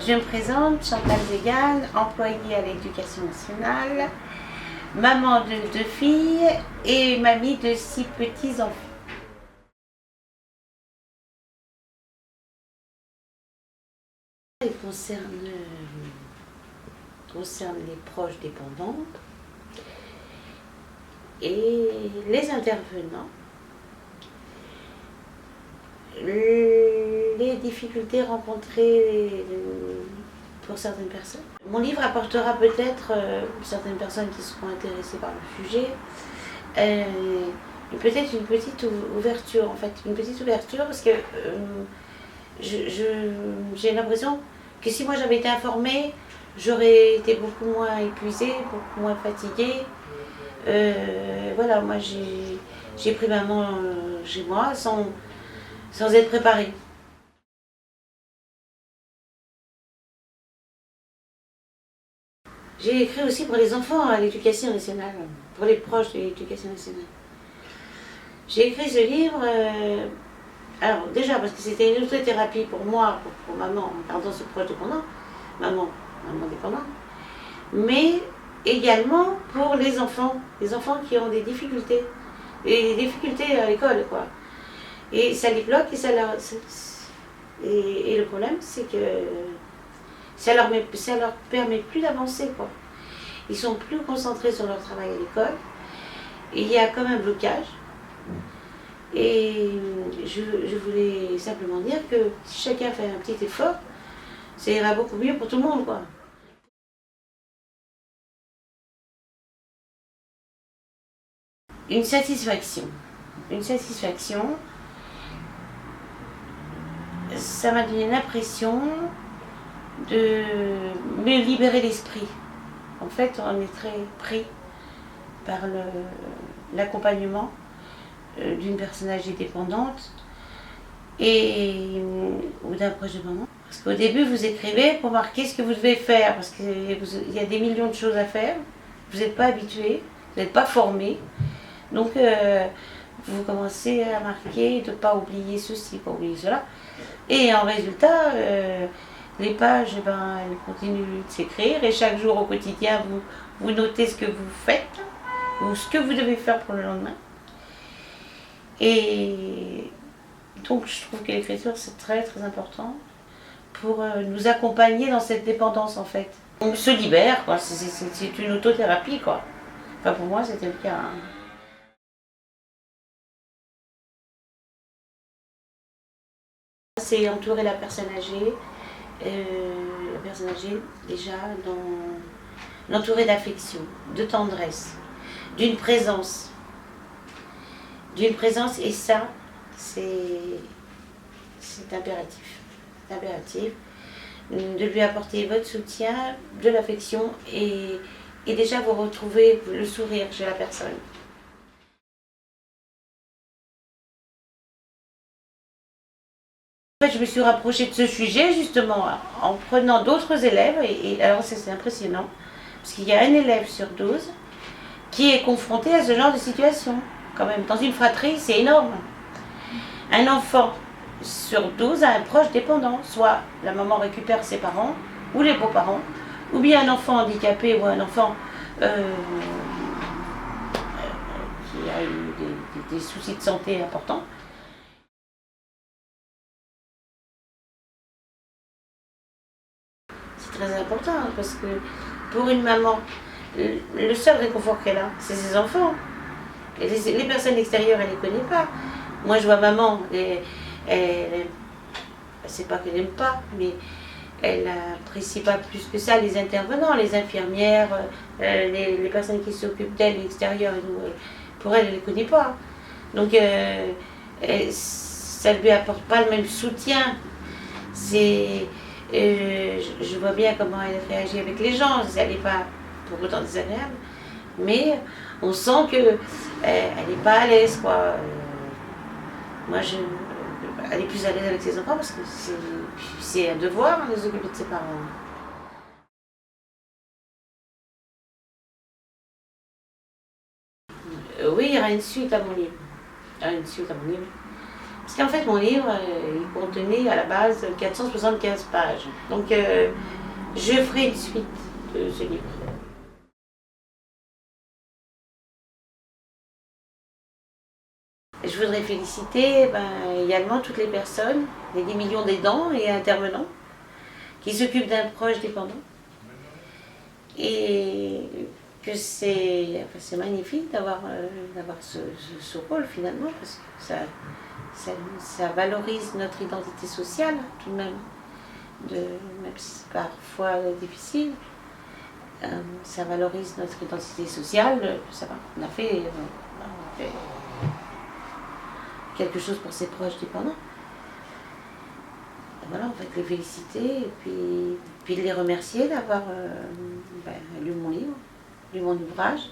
Je me présente, Chantal Zégane, employée à l'Éducation nationale, maman de 2 filles et mamie de 6 petits-enfants. Elle concerne les proches dépendants et les intervenants, les difficultés rencontrées pour certaines personnes. Mon livre apportera peut-être certaines personnes qui seront intéressées par le sujet, peut-être une petite ouverture, en fait, une petite ouverture parce que j'ai l'impression que si moi j'avais été informée, j'aurais été beaucoup moins épuisée, beaucoup moins fatiguée. Voilà, moi j'ai pris maman chez moi sans être préparée. J'ai écrit aussi pour les enfants à l'Éducation nationale, pour les proches de l'Éducation nationale. J'ai écrit ce livre, alors déjà parce que c'était une autothérapie pour moi, pour maman, en gardant ce proche dépendant, maman dépendante, mais également pour les enfants qui ont des difficultés à l'école, quoi. Et ça les bloque et et le problème c'est que ça leur permet plus d'avancer, quoi. Ils sont plus concentrés sur leur travail à l'école. Il y a comme un blocage. Et je voulais simplement dire que si chacun fait un petit effort, ça ira beaucoup mieux pour tout le monde, quoi. Une satisfaction. Une satisfaction. Ça m'a donné l'impression de me libérer l'esprit. En fait, on est très pris par l'accompagnement d'une personne âgée dépendante ou d'un proche dépendant. Parce qu'au début, vous écrivez pour marquer ce que vous devez faire, parce qu'il y a des millions de choses à faire. Vous n'êtes pas habitué, vous n'êtes pas formé. Donc, vous commencez à marquer de ne pas oublier ceci, pas oublier cela. Et en résultat, les pages, elles continuent de s'écrire et chaque jour au quotidien, vous notez ce que vous faites ou ce que vous devez faire pour le lendemain. Et donc je trouve que l'écriture c'est très très important pour nous accompagner dans cette dépendance, en fait. On se libère, quoi. C'est une autothérapie, quoi. Enfin pour moi c'était le cas, hein. C'est entourer la personne âgée déjà l'entourer d'affection, de tendresse, d'une présence. Et ça, c'est impératif. C'est impératif de lui apporter votre soutien, de l'affection et déjà vous retrouvez le sourire chez la personne. En fait, je me suis rapprochée de ce sujet justement en prenant d'autres élèves et alors c'est impressionnant parce qu'il y a un élève sur 12 qui est confronté à ce genre de situation. Quand même, dans une fratrie, c'est énorme. Un enfant sur 12 a un proche dépendant, soit la maman récupère ses parents ou les beaux-parents, ou bien un enfant handicapé ou un enfant qui a eu des soucis de santé importants. C'est très important parce que pour une maman, le seul réconfort qu'elle a, c'est ses enfants. Et les personnes extérieures, elle ne les connaît pas. Moi, je vois maman, c'est pas qu'elle n'aime pas, mais elle n'apprécie pas plus que ça les intervenants, les infirmières, les personnes qui s'occupent d'elle, l'extérieur. Pour elle, elle ne les connaît pas. Donc, ça ne lui apporte pas le même soutien. Je vois bien comment elle réagit avec les gens, elle n'est pas pour autant désagréable, mais on sent qu'elle n'est pas à l'aise, quoi. Moi, elle est plus à l'aise avec ses enfants parce que c'est un devoir de s'occuper de ses parents. Oui, il y aura une suite à mon livre. Il y aura une suite à mon livre. Parce qu'en fait, mon livre, il contenait à la base 475 pages. Donc, je ferai une suite de ce livre. Je voudrais féliciter également toutes les personnes, les 10 millions d'aidants et intervenants qui s'occupent d'un proche dépendant. Et que c'est magnifique d'avoir ce rôle finalement, parce que ça valorise notre identité sociale tout de même, même si c'est parfois difficile. Ça valorise notre identité sociale, ça va. On a fait quelque chose pour ses proches dépendants. Et voilà, on va les féliciter et puis les remercier d'avoir lu mon livre, lu mon ouvrage.